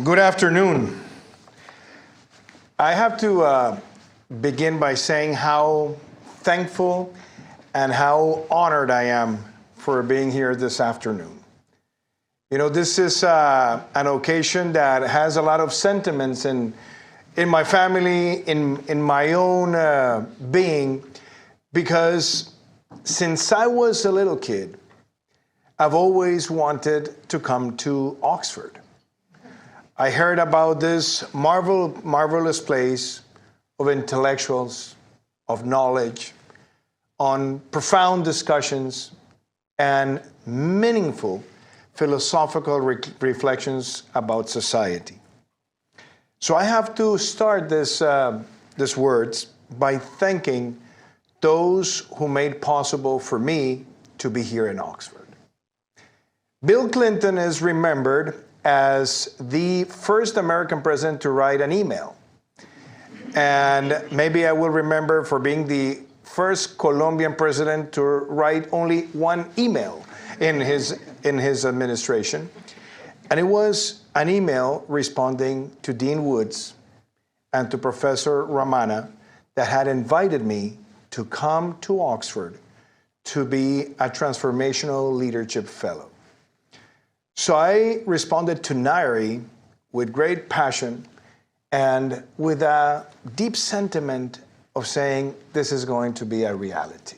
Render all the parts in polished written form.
Good afternoon. I have to begin by saying how thankful and how honored I am for being here this afternoon. You know, this is an occasion that has a lot of sentiments in my family, in my own being, because since I was a little kid, I've always wanted to come to Oxford. I heard about this marvelous place of intellectuals, of knowledge, on profound discussions and meaningful philosophical reflections about society. So I have to start these words by thanking those who made possible for me to be here in Oxford. Bill Clinton is remembered as the first American president to write an email. And maybe I will remember for being the first Colombian president to write only one email in his administration. And it was an email responding to Dean Woods and to Professor Ramana that had invited me to come to Oxford to be a Transformational Leadership Fellow. So I responded to Nairi with great passion and with a deep sentiment of saying this is going to be a reality.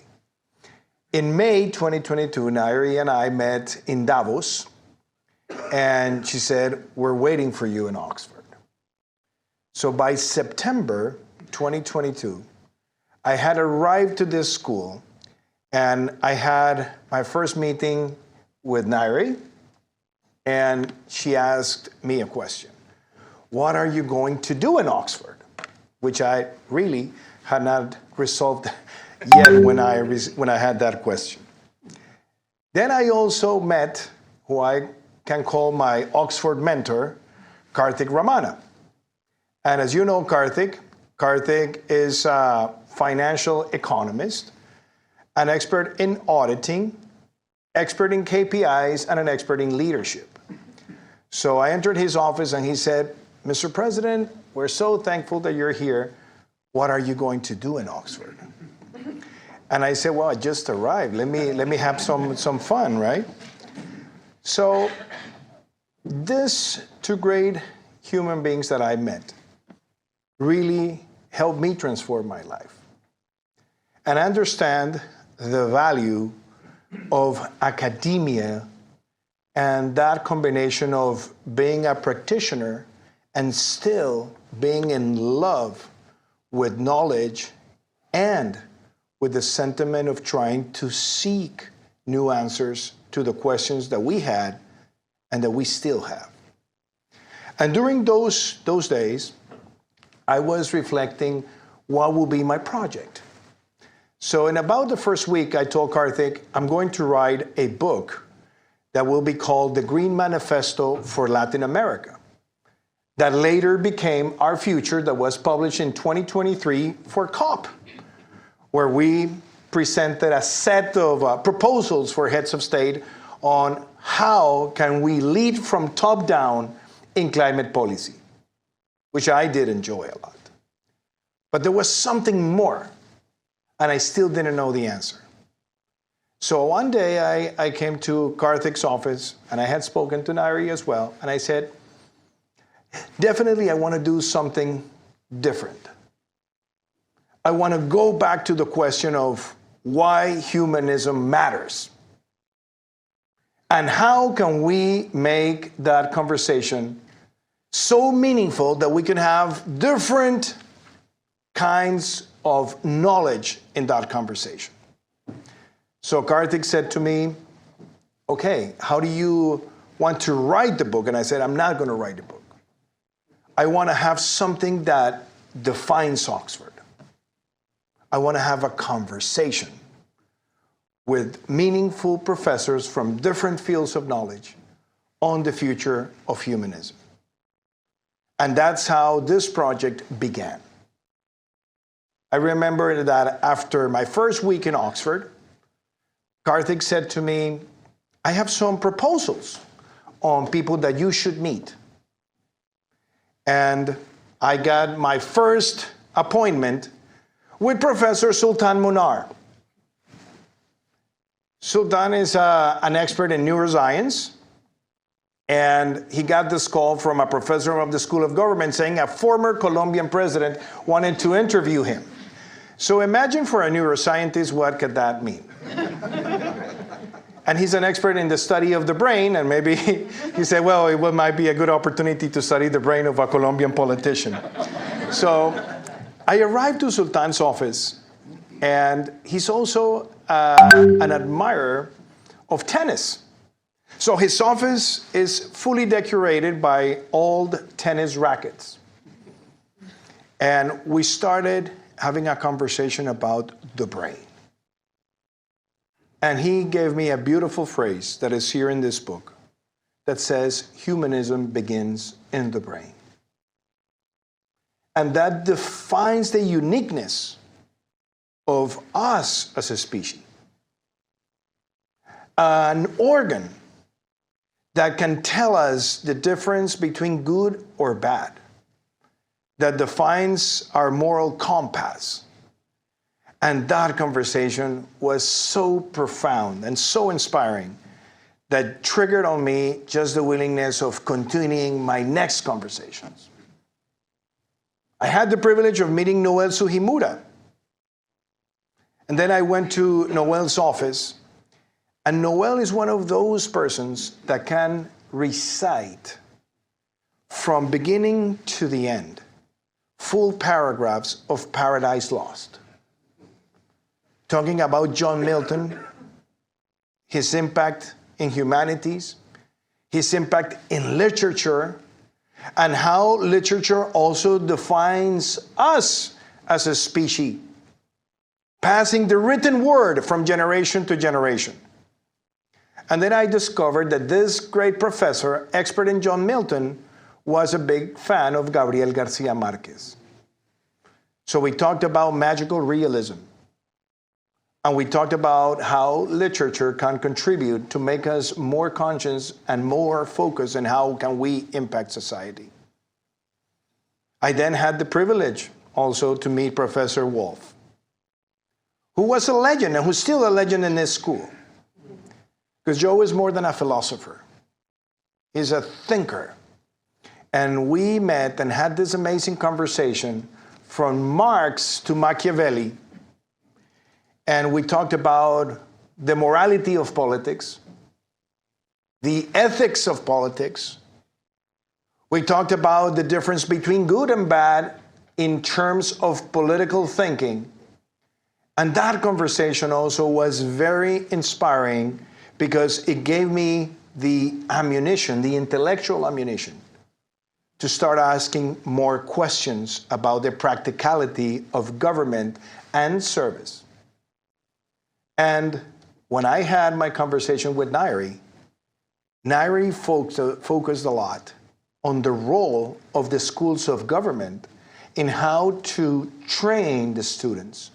In May 2022, Nairi and I met in Davos, and she said, "We're waiting for you in Oxford." So by September 2022, I had arrived to this school, and I had my first meeting with Nairi. And she asked me a question. What are you going to do in Oxford? Which I really had not resolved yet when I had that question. Then I also met who I can call my Oxford mentor, Karthik Ramana. And as you know, Karthik is a financial economist, an expert in auditing, expert in KPIs, and an expert in leadership. So I entered his office and he said, "Mr. President, we're so thankful that you're here. What are you going to do in Oxford?" And I said, "Well, I just arrived. Let me have some fun, right?" So these two great human beings that I met really helped me transform my life and understand the value of academia and that combination of being a practitioner and still being in love with knowledge and with the sentiment of trying to seek new answers to the questions that we had and that we still have. And during those days, I was reflecting what will be my project. So in about the first week, I told Karthik, I'm going to write a book that will be called The Green Manifesto for Latin America. That later became Our Future, that was published in 2023 for COP, where we presented a set of proposals for heads of state on how can we lead from top down in climate policy, which I did enjoy a lot. But there was something more, and I still didn't know the answer. So one day I came to Karthik's office, and I had spoken to Nairi as well, and I said, definitely I want to do something different. I want to go back to the question of why humanism matters. And how can we make that conversation so meaningful that we can have different kinds of knowledge in that conversation? So Karthik said to me, "Okay, how do you want to write the book?" And I said, "I'm not going to write the book. I want to have something that defines Oxford. I want to have a conversation with meaningful professors from different fields of knowledge on the future of humanism." And that's how this project began. I remember that after my first week in Oxford, Karthik said to me, "I have some proposals on people that you should meet." And I got my first appointment with Professor Sultan Munar. Sultan is an expert in neuroscience, and he got this call from a professor of the School of Government saying a former Colombian president wanted to interview him. So imagine for a neuroscientist, what could that mean? And he's an expert in the study of the brain, and maybe he said, well, it might be a good opportunity to study the brain of a Colombian politician. So I arrived to Sultan's office, and he's also an admirer of tennis. So his office is fully decorated by old tennis rackets. And we started having a conversation about the brain. And he gave me a beautiful phrase that is here in this book that says, humanism begins in the brain. And that defines the uniqueness of us as a species. An organ that can tell us the difference between good or bad, that defines our moral compass. And that conversation was so profound and so inspiring that triggered on me just the willingness of continuing my next conversations. I had the privilege of meeting Noel Sugimura. And then I went to Noel's office. And Noel is one of those persons that can recite from beginning to the end full paragraphs of Paradise Lost, talking about John Milton, his impact in humanities, his impact in literature, and how literature also defines us as a species, passing the written word from generation to generation. And then I discovered that this great professor, expert in John Milton, was a big fan of Gabriel Garcia Marquez. So we talked about magical realism. And we talked about how literature can contribute to make us more conscious and more focused on how can we impact society. I then had the privilege also to meet Professor Wolf, who was a legend and who's still a legend in this school. Because Joe is more than a philosopher. He's a thinker. And we met and had this amazing conversation from Marx to Machiavelli. And we talked about the morality of politics, the ethics of politics. We talked about the difference between good and bad in terms of political thinking. And that conversation also was very inspiring because it gave me the ammunition, the intellectual ammunition, to start asking more questions about the practicality of government and service. And when I had my conversation with Nairi focused a lot on the role of the schools of government in how to train the students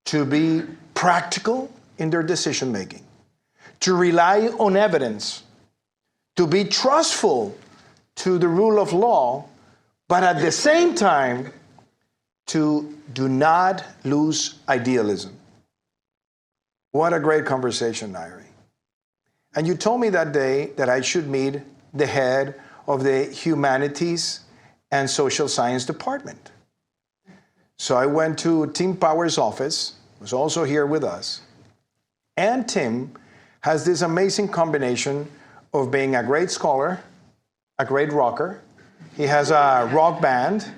to be practical in their decision making, to rely on evidence, to be trustful to the rule of law, but at the same time, to do not lose idealism. What a great conversation, Nairi. And you told me that day that I should meet the head of the Humanities and Social Science Department. So I went to Tim Power's office, who's also here with us. And Tim has this amazing combination of being a great scholar, a great rocker. He has a rock band,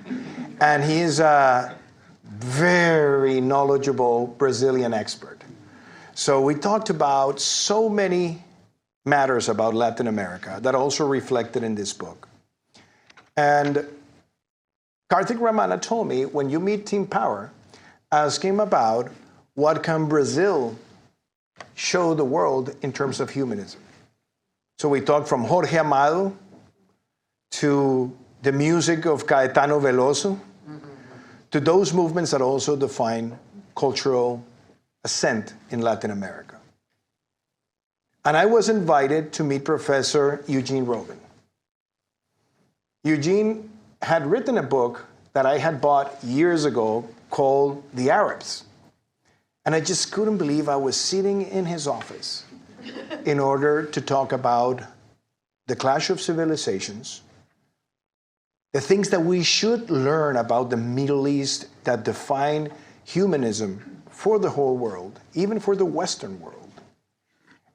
and he is a very knowledgeable Brazilian expert. So we talked about so many matters about Latin America that also reflected in this book. And Karthik Ramana told me, when you meet Tim Power, ask him about what can Brazil show the world in terms of humanism. So we talked from Jorge Amado to the music of Caetano Veloso, to those movements that also define cultural ascent in Latin America. And I was invited to meet Professor Eugene Robin. Eugene had written a book that I had bought years ago called The Arabs. And I just couldn't believe I was sitting in his office in order to talk about the clash of civilizations, the things that we should learn about the Middle East that define humanism for the whole world, even for the Western world.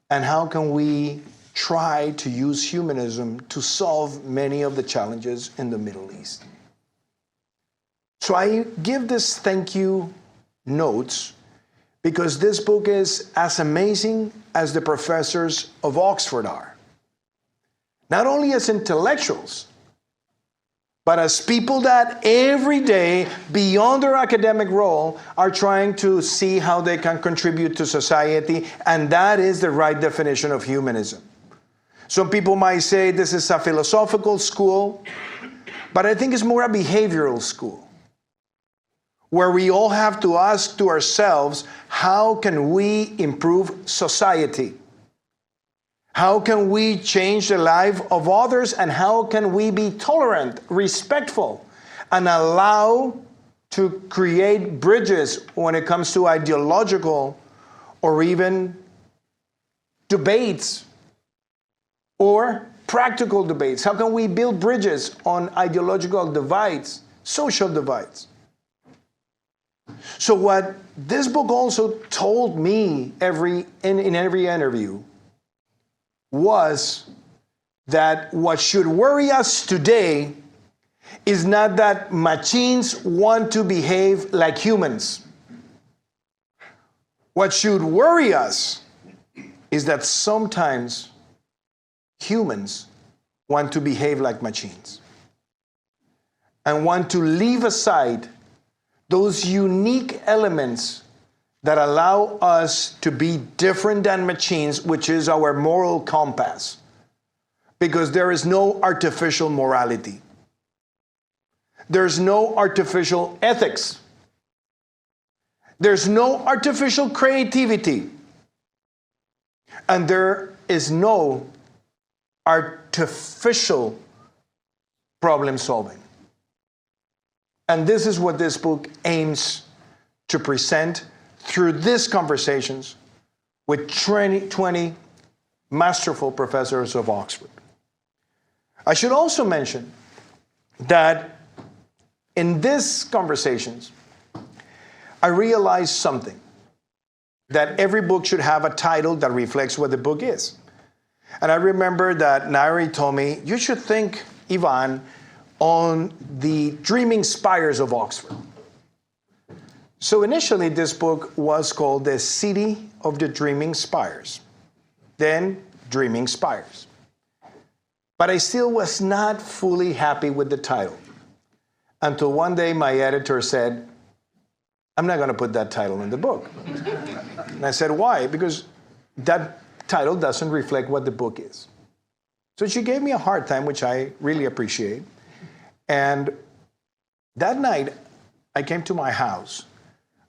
And how can we try to use humanism to solve many of the challenges in the Middle East? So I give this thank you notes because this book is as amazing as the professors of Oxford are. Not only as intellectuals, but as people that every day, beyond their academic role, are trying to see how they can contribute to society, and that is the right definition of humanism. Some people might say this is a philosophical school, but I think it's more a behavioral school, where we all have to ask to ourselves, how can we improve society? How can we change the life of others, and how can we be tolerant, respectful, and allow to create bridges when it comes to ideological or even debates or practical debates? How can we build bridges on ideological divides, social divides? So what this book also told me in every interview was that what should worry us today is not that machines want to behave like humans. What should worry us is that sometimes humans want to behave like machines and want to leave aside those unique elements that allow us to be different than machines, which is our moral compass. Because there is no artificial morality. There's no artificial ethics. There's no artificial creativity. And there is no artificial problem solving. And this is what this book aims to present through these conversations with 20 masterful professors of Oxford. I should also mention that in these conversations, I realized something, that every book should have a title that reflects what the book is. And I remember that Nairi told me, you should think, Ivan, on the dreaming spires of Oxford. So initially, this book was called The City of the Dreaming Spires, then Dreaming Spires. But I still was not fully happy with the title until one day my editor said, I'm not going to put that title in the book. And I said, why? Because that title doesn't reflect what the book is. So she gave me a hard time, which I really appreciate. And that night, I came to my house,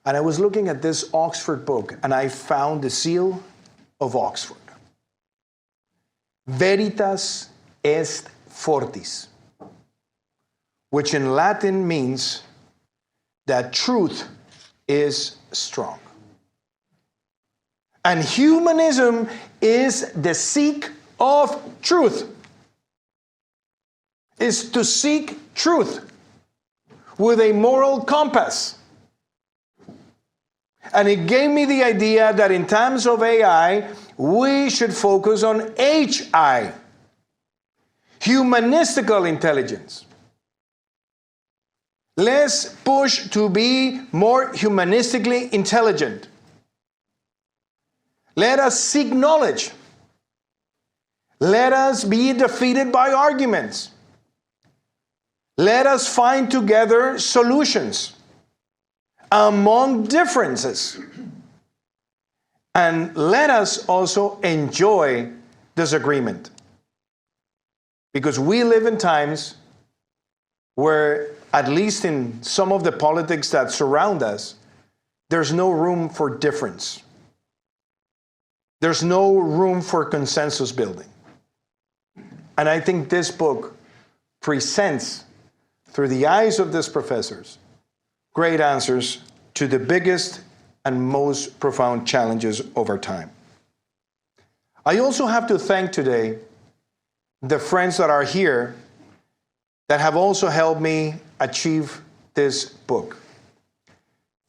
and I was looking at this Oxford book, and I found the seal of Oxford. Veritas est fortis, which in Latin means that truth is strong. And humanism is the seek of truth. Is to seek truth with a moral compass. And it gave me the idea that in times of AI, we should focus on HI, humanistical intelligence. Let's push to be more humanistically intelligent. Let us seek knowledge. Let us be defeated by arguments. Let us find together solutions among differences. And let us also enjoy disagreement. Because we live in times where, at least in some of the politics that surround us, there's no room for difference. There's no room for consensus building. And I think this book presents, through the eyes of these professors, great answers to the biggest and most profound challenges of our time. I also have to thank today the friends that are here that have also helped me achieve this book.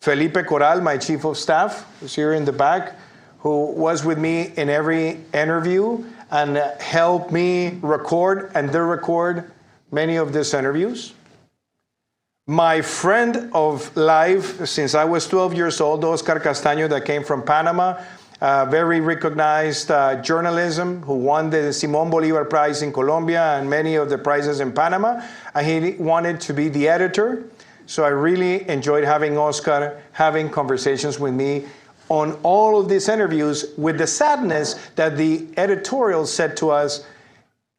Felipe Coral, my chief of staff, who's here in the back, who was with me in every interview and helped me record and record many of these interviews. My friend of life since I was 12 years old, Oscar Castaño, that came from Panama, very recognized journalism, who won the Simón Bolívar Prize in Colombia and many of the prizes in Panama. And he wanted to be the editor. So I really enjoyed having Oscar having conversations with me on all of these interviews, with the sadness that the editorial said to us,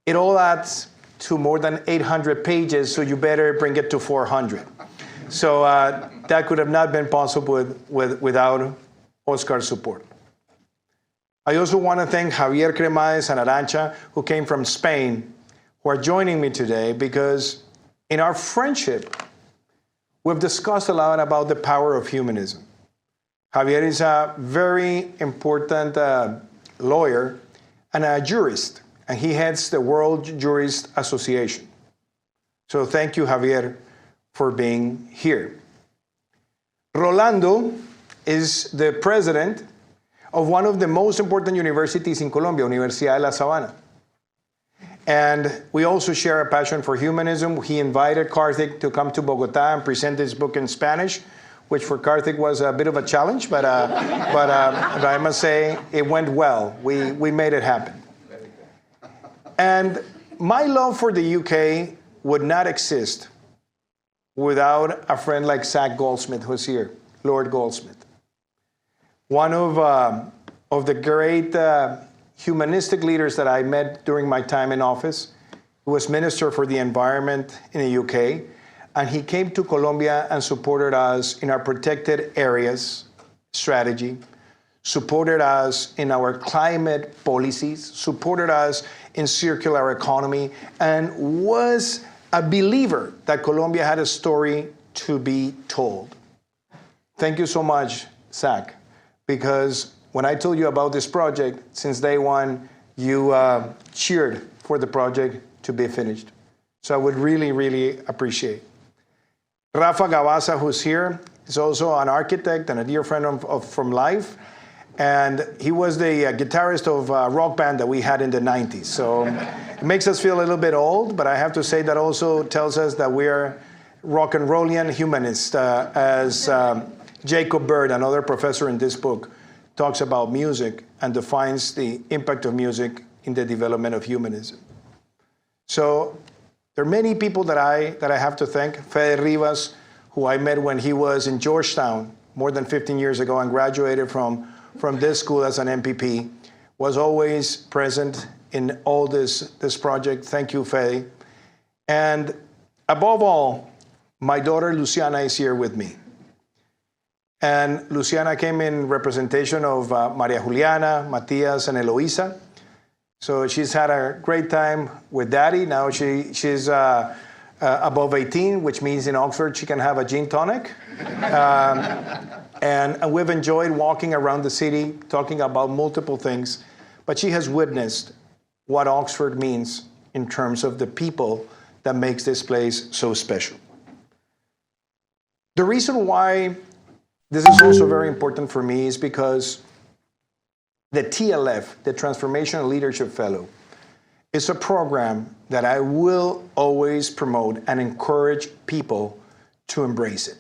it all adds to more than 800 pages, so you better bring it to 400. So that could have not been possible without Oscar's support. I also want to thank Javier Cremades and Arancha, who came from Spain, who are joining me today, because in our friendship, we've discussed a lot about the power of humanism. Javier is a very important lawyer and a jurist, and he heads the World Jurist Association. So thank you, Javier, for being here. Rolando is the president of one of the most important universities in Colombia, Universidad de La Sabana. And we also share a passion for humanism. He invited Karthik to come to Bogota and present his book in Spanish, which for Karthik was a bit of a challenge, but I must say it went well. We made it happen. And my love for the UK would not exist without a friend like Zach Goldsmith, who's here, Lord Goldsmith. One of the great humanistic leaders that I met during my time in office, who was Minister for the Environment in the UK, and he came to Colombia and supported us in our protected areas strategy, supported us in our climate policies, supported us in circular economy, and was a believer that Colombia had a story to be told. Thank you so much, Zach, because when I told you about this project, since day one, you cheered for the project to be finished. So I would really, really appreciate. Rafa Gavasa, who's here, is also an architect and a dear friend from life. And he was the guitarist of a rock band that we had in the 90s. So it makes us feel a little bit old, but I have to say that also tells us that we're rock and rollian humanists, as Jacob Bird, another professor in this book, talks about music and defines the impact of music in the development of humanism. So there are many people that I have to thank. Fede Rivas, who I met when he was in Georgetown more than 15 years ago and graduated from this school as an MPP, was always present in all this project. Thank you, Fede. And above all, my daughter Luciana is here with me. And Luciana came in representation of Maria Juliana, Matias, and Eloisa. So she's had a great time with Daddy. Now she's above 18, which means in Oxford she can have a gin tonic. And we've enjoyed walking around the city, talking about multiple things. But she has witnessed what Oxford means in terms of the people that makes this place so special. The reason why this is also very important for me is because the TLF, the Transformational Leadership Fellow, is a program that I will always promote and encourage people to embrace it.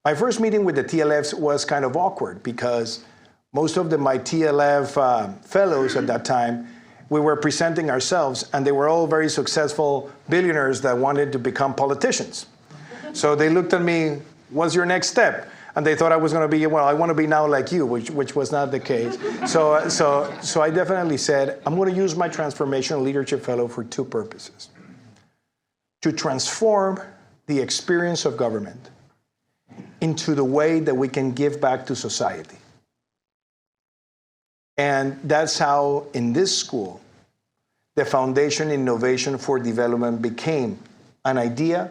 My first meeting with the TLFs was kind of awkward because most of my TLF fellows at that time, we were presenting ourselves, and they were all very successful billionaires that wanted to become politicians. So they looked at me, what's your next step? And they thought I was going to be, well, I want to be now like you, which was not the case. So I definitely said, I'm going to use my Transformational Leadership Fellow for two purposes. To transform the experience of government into the way that we can give back to society. And that's how, in this school, the Foundation Innovation for Development became an idea,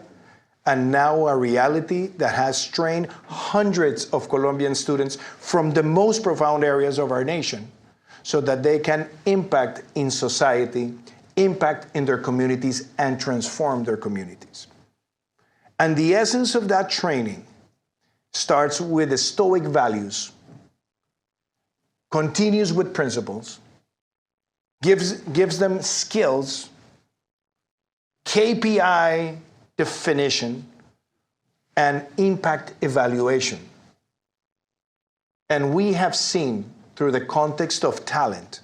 and now a reality that has trained hundreds of Colombian students from the most profound areas of our nation so that they can impact in society, impact in their communities, and transform their communities. And the essence of that training starts with the Stoic values, continues with principles, gives them skills, KPI definition, and impact evaluation. And we have seen through the context of talent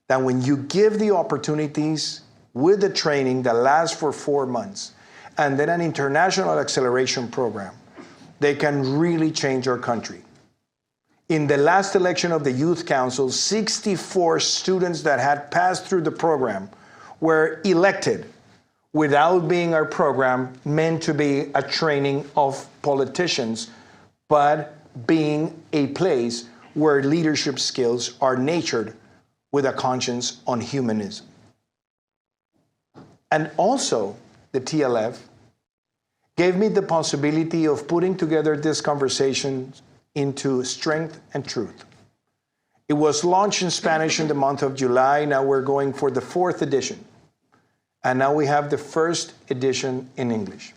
that when you give the opportunities with the training that lasts for 4 months and then an international acceleration program, they can really change our country. In the last election of the Youth Council, 64 students that had passed through the program were elected without being our program meant to be a training of politicians, but being a place where leadership skills are nurtured with a conscience on humanism. And also, the TLF gave me the possibility of putting together this conversation into strength and truth. It was launched in Spanish in the month of July. Now we're going for the 4th edition. And now we have the 1st edition in English.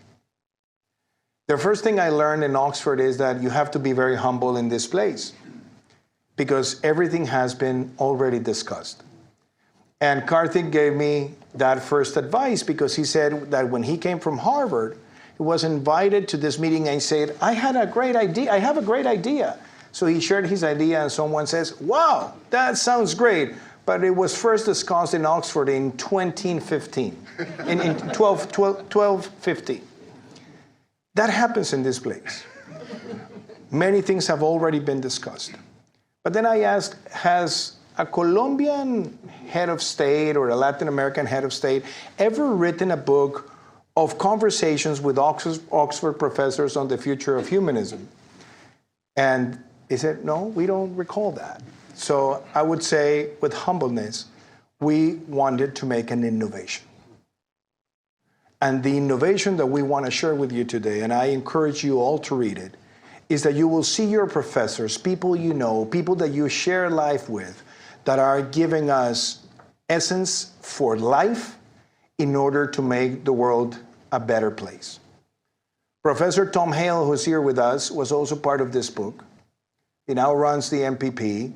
The first thing I learned in Oxford is that you have to be very humble in this place because everything has been already discussed. And Karthik gave me that first advice because he said that when he came from Harvard, he was invited to this meeting and he said, I have a great idea. So he shared his idea and someone says, wow, that sounds great. But it was first discussed in Oxford in 2015, in 1215. That happens in this place. Many things have already been discussed. But then I asked, has a Colombian head of state or a Latin American head of state ever written a book of conversations with Oxford professors on the future of humanism? And he said, no, we don't recall that. So I would say with humbleness, we wanted to make an innovation. And the innovation that we want to share with you today, and I encourage you all to read it, is that you will see your professors, people you know, people that you share life with, that are giving us essence for life in order to make the world a better place. Professor Tom Hale, who's here with us, was also part of this book. He now runs the MPP.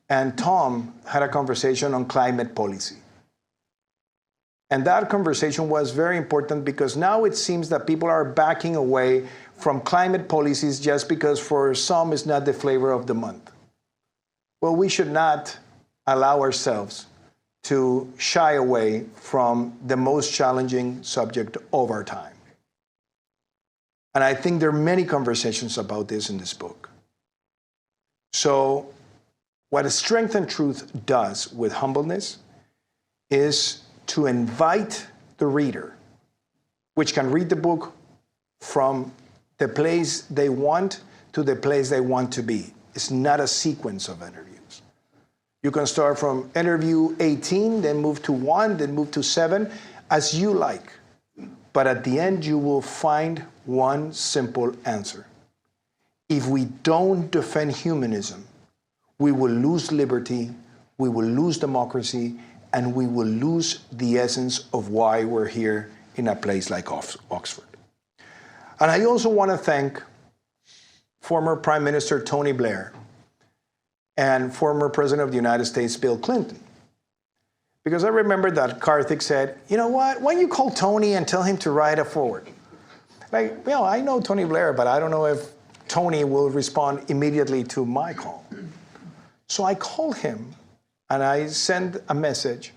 And Tom had a conversation on climate policy. And that conversation was very important because now it seems that people are backing away from climate policies just because for some it's not the flavor of the month. Well, we should not allow ourselves to shy away from the most challenging subject of our time. And I think there are many conversations about this in this book. So, what Strength and Truth does with humbleness is to invite the reader, which can read the book from the place they want to the place they want to be. It's not a sequence of interviews. You can start from interview 18, then move to 1, then move to 7, as you like. But at the end, you will find one simple answer. If we don't defend humanism, we will lose liberty, we will lose democracy, and we will lose the essence of why we're here in a place like Oxford. And I also want to thank former Prime Minister Tony Blair and former President of the United States, Bill Clinton. Because I remember that Karthik said, you know what, why don't you call Tony and tell him to write a foreword? Like, you know, I know Tony Blair, but I don't know if Tony will respond immediately to my call. So I called him and I sent a message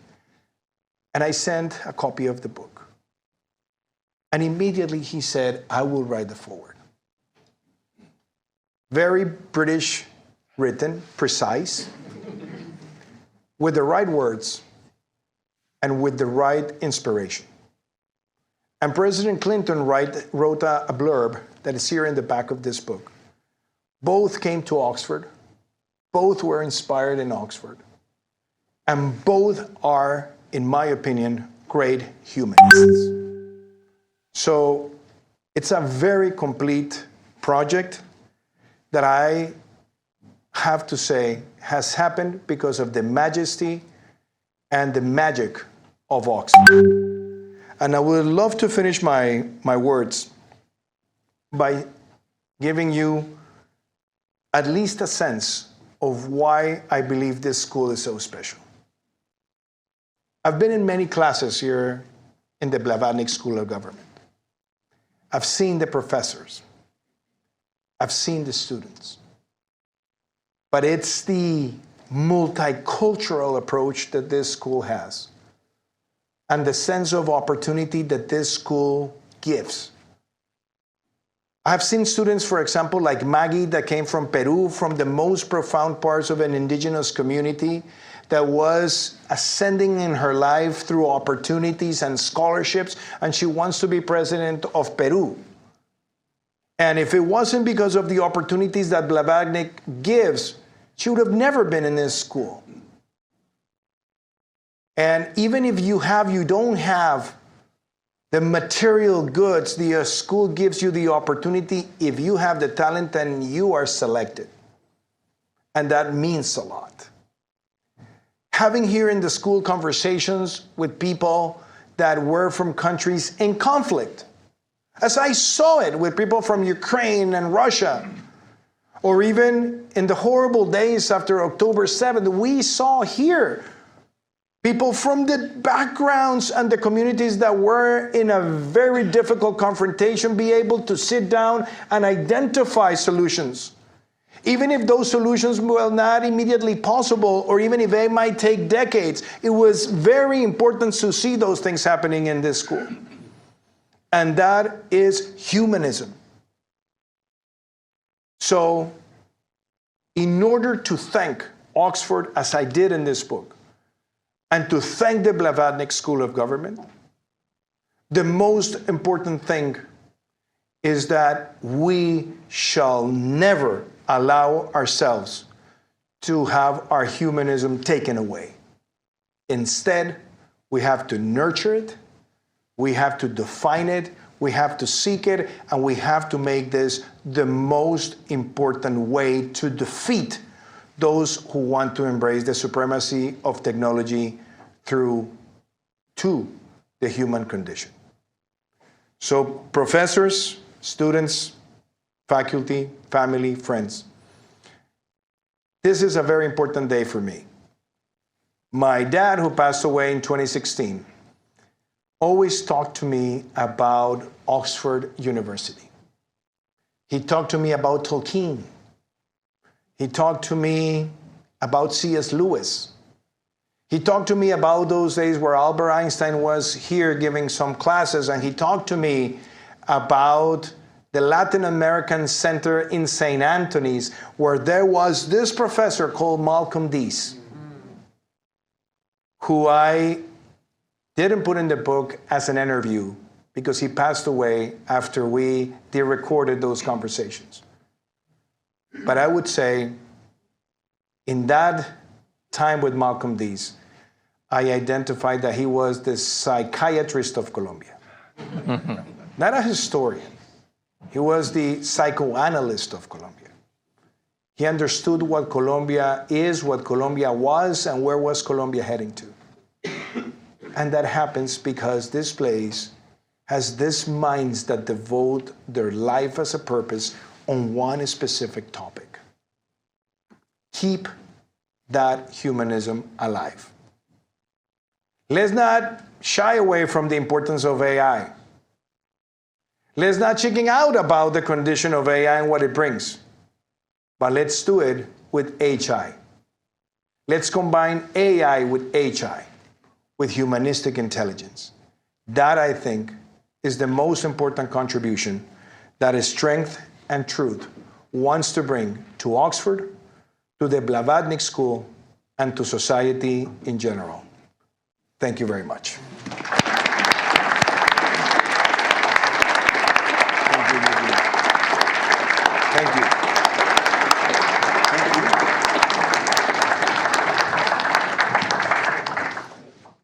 and I sent a copy of the book. And immediately he said, I will write the foreword. Very British written, precise, with the right words and with the right inspiration. And President Clinton wrote a blurb that is here in the back of this book. Both came to Oxford. Both were inspired in Oxford. And both are, in my opinion, great humanists. So it's a very complete project that I have to say has happened because of the majesty and the magic of Oxford. And I would love to finish my words by giving you at least a sense of why I believe this school is so special. I've been in many classes here in the Blavatnik School of Government. I've seen the professors. I've seen the students. But it's the multicultural approach that this school has and the sense of opportunity that this school gives. I've seen students, for example, like Maggie, that came from Peru, from the most profound parts of an indigenous community, that was ascending in her life through opportunities and scholarships, and she wants to be president of Peru. And if it wasn't because of the opportunities that Blavatnik gives, she would have never been in this school. And even if you don't have the material goods, the school gives you the opportunity. If you have the talent, then you are selected. And that means a lot. Having here in the school conversations with people that were from countries in conflict, as I saw it with people from Ukraine and Russia, or even in the horrible days after October 7th, we saw here people from the backgrounds and the communities that were in a very difficult confrontation be able to sit down and identify solutions. Even if those solutions were not immediately possible, or even if they might take decades, it was very important to see those things happening in this school. And that is humanism. So, in order to thank Oxford, as I did in this book, and to thank the Blavatnik School of Government, the most important thing is that we shall never allow ourselves to have our humanism taken away. Instead, we have to nurture it, we have to define it, we have to seek it, and we have to make this the most important way to defeat those who want to embrace the supremacy of technology to the human condition. So professors, students, faculty, family, friends, this is a very important day for me. My dad, who passed away in 2016, always talked to me about Oxford University. He talked to me about Tolkien. He talked to me about C.S. Lewis. He talked to me about those days where Albert Einstein was here giving some classes, and he talked to me about the Latin American Center in St. Anthony's, where there was this professor called Malcolm Deese, who I didn't put in the book as an interview because he passed away after we recorded those conversations. But I would say, in that time with Malcolm Deese, I identified that he was the psychiatrist of Colombia. Not a historian. He was the psychoanalyst of Colombia. He understood what Colombia is, what Colombia was, and where was Colombia heading to. And that happens because this place has these minds that devote their life as a purpose on one specific topic. Keep that humanism alive. Let's not shy away from the importance of AI. Let's not chicken out about the condition of AI and what it brings. But let's do it with HI. Let's combine AI with HI, with humanistic intelligence. That, I think, is the most important contribution that Strength and Truth wants to bring to Oxford, to the Blavatnik School, and to society in general. Thank you very much.